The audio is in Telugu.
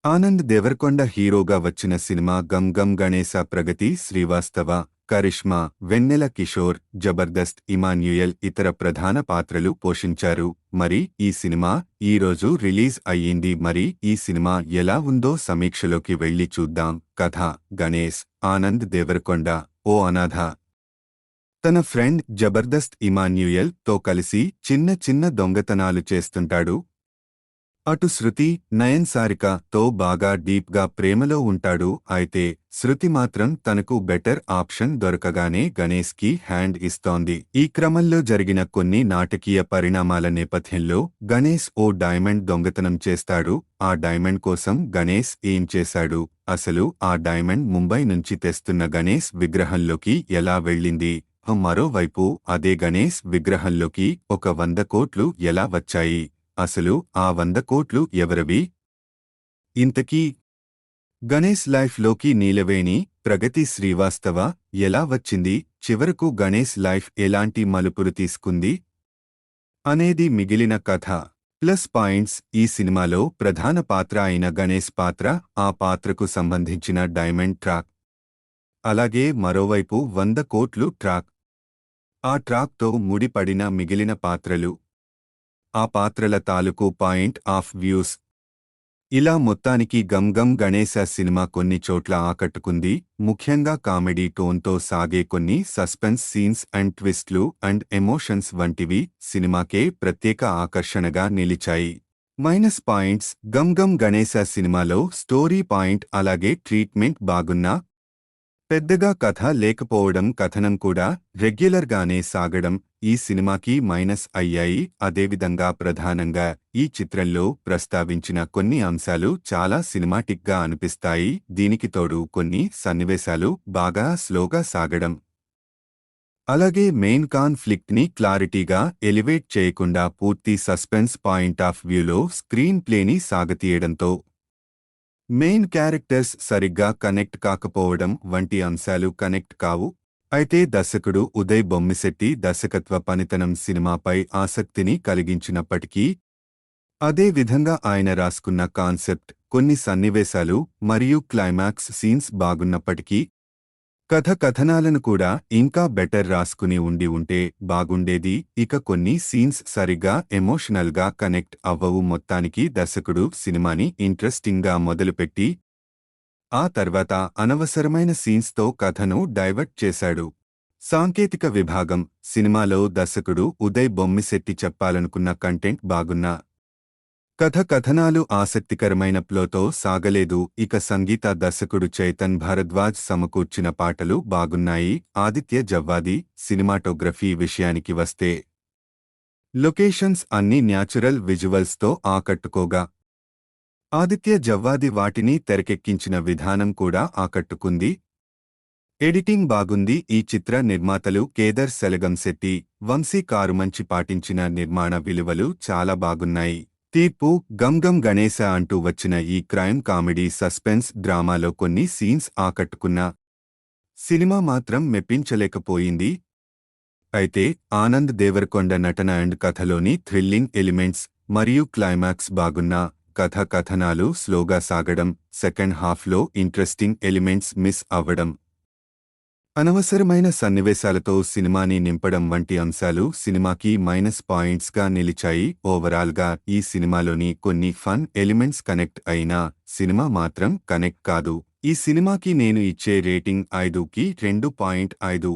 ఆనంద్ దేవరకొండ హీరోగా వచ్చిన సినిమా గమ్ గమ్ గణేశ. ప్రగతి శ్రీవాస్తవ, కరిష్మా, వెన్నెల కిషోర్, జబర్దస్త్ ఇమాన్యుయల్ ఇతర ప్రధాన పాత్రలు పోషించారు. మరి ఈ సినిమా ఈ రోజు రిలీజ్ అయ్యింది. మరి ఈ సినిమా ఎలా ఉందో సమీక్షలోకి వెళ్లి చూద్దాం. కథ: గణేశ్, ఆనంద్ దేవరకొండ ఓ అనాథ. తన ఫ్రెండ్ జబర్దస్త్ ఇమాన్యుయల్ తో కలిసి చిన్న చిన్న దొంగతనాలు చేస్తుంటాడు. అటు శృతి, నయన్ సారిక తో బాగా డీప్గా ప్రేమలో ఉంటాడు. అయితే శృతి మాత్రం తనకు బెటర్ ఆప్షన్ దొరకగానే గణేశ్కి హ్యాండ్ ఇస్తోంది. ఈ క్రమంలో జరిగిన కొన్ని నాటకీయ పరిణామాల నేపథ్యంలో గణేశ్ ఓ డైమండ్ దొంగతనం చేస్తాడు. ఆ డైమండ్ కోసం గణేశ్ ఏం చేశాడు? అసలు ఆ డైమండ్ ముంబై నుంచి తెస్తున్న గణేశ్ విగ్రహంలోకి ఎలా వెళ్ళింది? మరోవైపు అదే గణేశ్ విగ్రహంలోకి ఒక 100 కోట్లు ఎలా వచ్చాయి? అసలు ఆ 100 కోట్లు ఎవరివి? ఇంతకీ గణేశ్ లైఫ్లోకి నీలవేణి, ప్రగతి శ్రీవాస్తవ ఎలా వచ్చింది? చివరకు గణేశ్ లైఫ్ ఎలాంటి మలుపులు తీసుకుంది అనేది మిగిలిన కథ. ప్లస్ పాయింట్స్: ఈ సినిమాలో ప్రధాన పాత్ర అయిన గణేశ్ పాత్ర, ఆ పాత్రకు సంబంధించిన డైమండ్ ట్రాక్, అలాగే మరోవైపు 100 కోట్లు ట్రాక్, ఆ ట్రాక్తో ముడిపడిన మిగిలిన పాత్రలు, ఆ పాత్రల తాలూకు పాయింట్ ఆఫ్ వ్యూస్. ఇలా మొత్తానికి గమ్ గమ్ గణేశ సినిమా కొన్ని చోట్ల ఆకట్టుకుంది. ముఖ్యంగా కామెడీ టోన్తో సాగే కొన్ని సస్పెన్స్ సీన్స్ అండ్ ట్విస్ట్లు అండ్ ఎమోషన్స్ వంటివి సినిమాకే ప్రత్యేక ఆకర్షణగా నిలిచాయి. మైనస్ పాయింట్స్: గమ్ గమ్ గణేశ సినిమాలో స్టోరీ పాయింట్ అలాగే ట్రీట్మెంట్ బాగున్నా పెద్దగా కథ లేకపోవడం, కథనం కూడా రెగ్యులర్గానే సాగడం ఈ సినిమాకి మైనస్ అయ్యాయి. అదేవిధంగా ప్రధానంగా ఈ చిత్రంలో ప్రస్తావించిన కొన్ని అంశాలు చాలా సినిమాటిక్గా అనిపిస్తాయి. దీనికి తోడు కొన్ని సన్నివేశాలు బాగా స్లోగా సాగడం, అలాగే మెయిన్ కాన్ఫ్లిక్ట్ని క్లారిటీగా ఎలివేట్ చేయకుండా పూర్తి సస్పెన్స్ పాయింట్ ఆఫ్ వ్యూలో స్క్రీన్ ప్లేని సాగతీయడంతో మెయిన్ క్యారెక్టర్స్ సరిగ్గా కనెక్ట్ కాకపోవడం వంటి అంశాలు కనెక్ట్ కావు. అయితే దర్శకుడు ఉదయ్ బొమ్మిశెట్టి దర్శకత్వ పనితనం సినిమాపై ఆసక్తిని కలిగించినప్పటికీ, అదే విధంగా ఆయన రాసుకున్న కాన్సెప్ట్, కొన్ని సన్నివేశాలు మరియు క్లైమాక్స్ సీన్స్ బాగున్నప్పటికీ కథనాలను కూడా ఇంకా బెటర్ రాసుకుని ఉంటే బాగుండేది. ఇక కొన్ని సీన్స్ సరిగ్గా ఎమోషనల్గా కనెక్ట్ అవ్వవు. మొత్తానికి దర్శకుడు సినిమాని ఇంట్రెస్టింగ్గా మొదలుపెట్టి ఆ తర్వాత అనవసరమైన సీన్స్తో కథను డైవర్ట్ చేశాడు. సాంకేతిక విభాగం: సినిమాలో దర్శకుడు ఉదయ్ బొమ్మిశెట్టి చెప్పాలనుకున్న కంటెంట్ బాగున్నా కథనాలు ఆసక్తికరమైన ప్లోతో సాగలేదు. ఇక సంగీత: దర్శకుడు చైతన్ భరద్వాజ్ సమకూర్చిన పాటలు బాగున్నాయి. ఆదిత్య జవ్వాది. సినిమాటోగ్రఫీ విషయానికి వస్తే లొకేషన్స్ అన్ని న్యాచురల్ విజువల్స్తో ఆకట్టుకోగా, ఆదిత్య జవ్వాది వాటిని తెరకెక్కించిన విధానం కూడా ఆకట్టుకుంది. ఎడిటింగ్ బాగుంది. ఈ చిత్ర నిర్మాతలు కేదర్ సెలగంశెట్టి, వంశీ కారుమంచి పాటించిన నిర్మాణ విలువలు చాలా బాగున్నాయి. తీర్పు: గమ్ గమ్ గణేశ అంటూ వచ్చిన ఈ క్రైమ్ కామెడీ సస్పెన్స్ డ్రామాలో కొన్ని సీన్స్ ఆకట్టుకున్నా సినిమా మాత్రం మెప్పించలేకపోయింది. అయితే ఆనంద్ దేవరకొండ నటన అండ్ కథలోని థ్రిల్లింగ్ ఎలిమెంట్స్ మరియు క్లైమాక్స్ బాగున్నా కథనాలు స్లోగా సాగడం, సెకండ్ హాఫ్లో ఇంట్రెస్టింగ్ ఎలిమెంట్స్ మిస్ అవ్వడం, అనవసరమైన సన్నివేశాలతో సినిమాని నింపడం వంటి అంశాలు సినిమాకి మైనస్ పాయింట్స్గా నిలిచాయి. ఓవరాల్గా ఈ సినిమాలోని కొన్ని ఫన్ ఎలిమెంట్స్ కనెక్ట్ అయినా సినిమా మాత్రం కనెక్ట్ కాదు. ఈ సినిమాకి నేను ఇచ్చే రేటింగ్ 5కి 2.5.